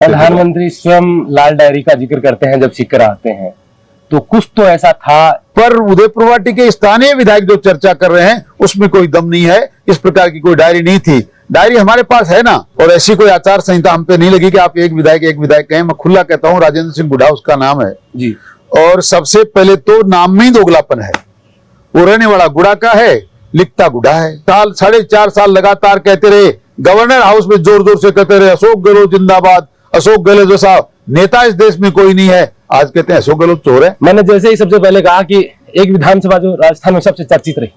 प्रधानमंत्री स्वयं लाल डायरी का जिक्र करते हैं जब सीकर आते हैं, तो कुछ तो ऐसा था। पर उदयपुर वाटी के स्थानीय विधायक जो चर्चा कर रहे हैं उसमें कोई दम नहीं है। इस प्रकार की कोई डायरी नहीं थी। डायरी हमारे पास है ना, और ऐसी कोई आचार संहिता हम पे नहीं लगी कि आप एक विधायक कहें। मैं खुला कहता हूं, राजेंद्र सिंह बुढ़ा उसका नाम है जी। और सबसे पहले तो नाम में ही दोगलापन है। वो रहने वाला गुड़ा का है, लिखता गुड़ा है। 4.5 साल लगातार कहते रहे, गवर्नर हाउस में जोर जोर से कहते रहे अशोक गहलोत जिंदाबाद, अशोक गहलोत जैसा नेता इस देश में कोई नहीं है। आज कहते हैं अशोक गहलोत चोर है। मैंने जैसे ही सबसे पहले कहा कि एक विधानसभा जो राजस्थान में सबसे चर्चित रही,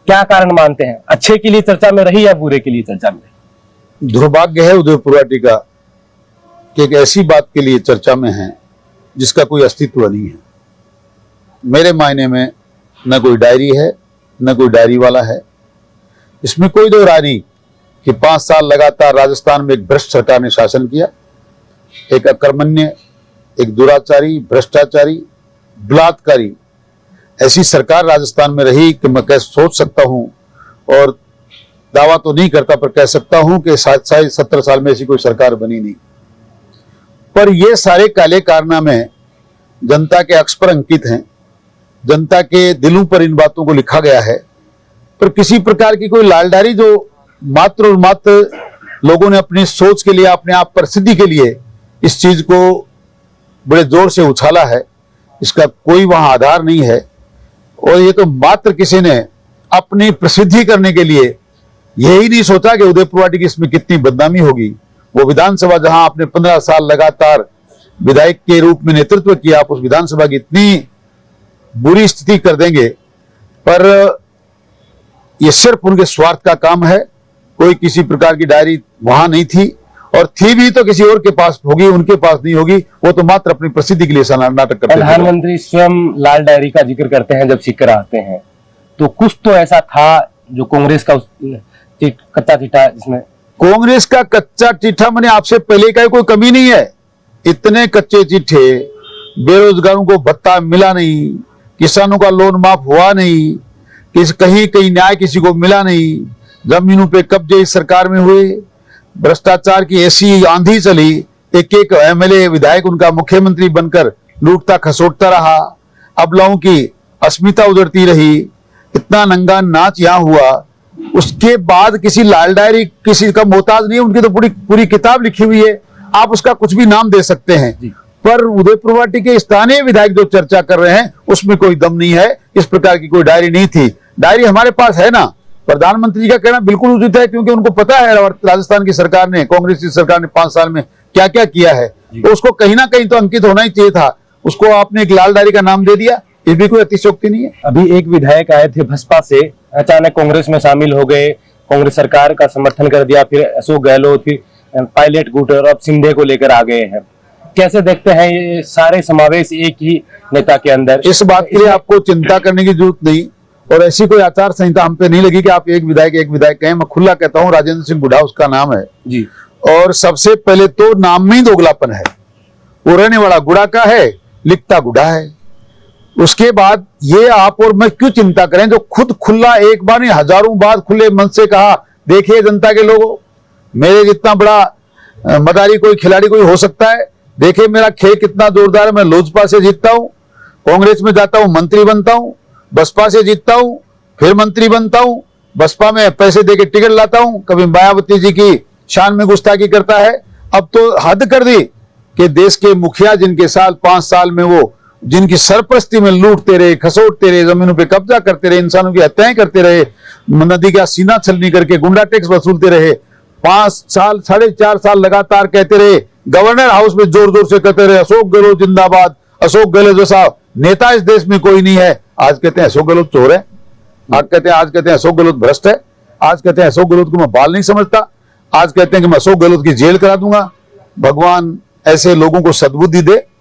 क्या कारण मानते हैं? अच्छे के लिए चर्चा में रही या बुरे के लिए चर्चा में रही? दुर्भाग्य है उदयपुर वाटी का कि एक ऐसी बात के लिए चर्चा में है जिसका कोई अस्तित्व नहीं है। मेरे मायने में न कोई डायरी है, न कोई डायरी वाला है। इसमें कोई दो राय नहीं कि 5 साल लगातार राजस्थान में एक भ्रष्ट सरकार ने शासन किया। एक अकर्मण्य, एक दुराचारी, भ्रष्टाचारी, बलात्कारी ऐसी सरकार राजस्थान में रही कि मैं कैसे सोच सकता हूं, और दावा तो नहीं करता पर कह सकता हूं कि 70 साल में ऐसी कोई सरकार बनी नहीं। पर ये सारे काले कारनामे जनता के अक्ष पर अंकित हैं, जनता के दिलों पर इन बातों को लिखा गया है। पर किसी प्रकार की कोई लालडारी जो मात्र और मात्र लोगों ने अपनी सोच के लिए, अपने आप प्रसिद्धि के लिए इस चीज को बड़े जोर से उछाला है, इसका कोई वहां आधार नहीं है। और ये तो मात्र किसी ने अपनी प्रसिद्धि करने के लिए यही नहीं सोचा कि उदयपुर वाटी की इसमें कितनी बदनामी होगी। वो विधानसभा जहां आपने 15 साल लगातार विधायक के रूप में नेतृत्व किया, आप उस विधानसभा की इतनी बुरी स्थिति कर देंगे। पर ये सिर्फ उनके स्वार्थ का काम है। कोई किसी प्रकार की डायरी वहां नहीं थी, और थी भी तो किसी और के पास होगी, उनके पास नहीं होगी। वो तो मात्र अपनी प्रसिद्धि के लिए नाटक करते हैं। प्रधानमंत्री स्वयं लाल डायरी का जिक्र करते हैं जब सीकर आते हैं, तो कुछ तो ऐसा था जो कांग्रेस का कच्चा चिट्ठा, जिसमें कांग्रेस का कच्चा चिट्ठा मैंने आपसे पहले का कोई कमी नहीं है। इतने कच्चे चिट्ठे, बेरोजगारों को भत्ता मिला नहीं, किसानों का लोन माफ हुआ नहीं, कहीं न्याय किसी को मिला नहीं, जमीनों पे कब्जे इस सरकार में हुए, भ्रष्टाचार की ऐसी आंधी चली, एक एमएलए विधायक उनका मुख्यमंत्री बनकर लूटता खसोटता रहा, अबलाओं की अस्मिता उजड़ती रही, इतना नंगा नाच यहां हुआ। उसके बाद किसी लाल डायरी किसी का मोहताज नहीं है। उनकी तो पूरी किताब लिखी हुई है, आप उसका कुछ भी नाम दे सकते हैं। पर उदयपुर वाटी के स्थानीय विधायक जो चर्चा कर रहे हैं उसमें कोई दम नहीं है। इस प्रकार की कोई डायरी नहीं थी। डायरी हमारे पास है ना। प्रधानमंत्री जी का कहना बिल्कुल उचित है, क्योंकि उनको पता है राजस्थान की सरकार ने, कांग्रेस की सरकार ने 5 साल में क्या क्या किया है। तो उसको कहीं ना कहीं तो अंकित होना ही चाहिए था। उसको आपने एक लाल डायरी का नाम दे दिया, ये भी कोई अतिशयोक्ति नहीं है। अभी एक विधायक आए थे बसपा से, अचानक कांग्रेस में शामिल हो गए, कांग्रेस सरकार का समर्थन कर दिया, फिर अशोक गहलोत, फिर पायलट गुट, और अब शिंदे को लेकर आ गए हैं। कैसे देखते हैं ये सारे समावेश एक ही नेता के अंदर? इस बात के लिए आपको चिंता करने की जरूरत नहीं, और ऐसी कोई आचार संहिता हम पे नहीं लगी कि आप एक विधायक कहें। मैं खुला कहता हूं, राजेंद्र सिंह बुढ़ा उसका नाम है जी। और सबसे पहले तो नाम में ही दोगलापन है। वो रहने वाला गुड़ा का है, लिखता गुड़ा है। उसके बाद ये आप और मैं क्यों चिंता करें, जो खुद खुला एक बार नहीं हजारों बार खुले मन से कहा, देखिए जनता के लोगों, मेरे जितना बड़ा मदारी कोई खिलाड़ी कोई हो सकता है। देखिए मेरा खेल कितना जोरदार है। मैं लोजपा से जीतता हूं, कांग्रेस में जाता हूं, मंत्री बनता हूं, बसपा से जीतता हूं, फिर मंत्री बनता हूं, बसपा में पैसे देके टिकट लाता हूं, कभी मायावती जी की शान में गुस्ताखी करता है। अब तो हद कर दी कि देश के मुखिया जिनके 5 साल में वो जिनकी सरपरस्ती में लूटते रहे, खसोटते रहे, जमीनों पे कब्जा करते रहे, इंसानों की हत्याएं करते रहे, नदी का सीना छलनी करके गुंडा टैक्स वसूलते रहे, 5 साल 4.5 साल लगातार कहते रहे, गवर्नर हाउस में जोर जोर से कहते रहे अशोक गहलोत जिंदाबाद, अशोक गहलोत जैसा नेता इस देश में कोई नहीं है। आज कहते हैं अशोक गहलोत चोर है, आज कहते हैं अशोक गहलोत भ्रष्ट है, आज कहते हैं अशोक गहलोत को मैं बाल नहीं समझता, आज कहते हैं कि मैं अशोक गहलोत की जेल करा दूंगा। भगवान ऐसे लोगों को सद्बुद्धि दे।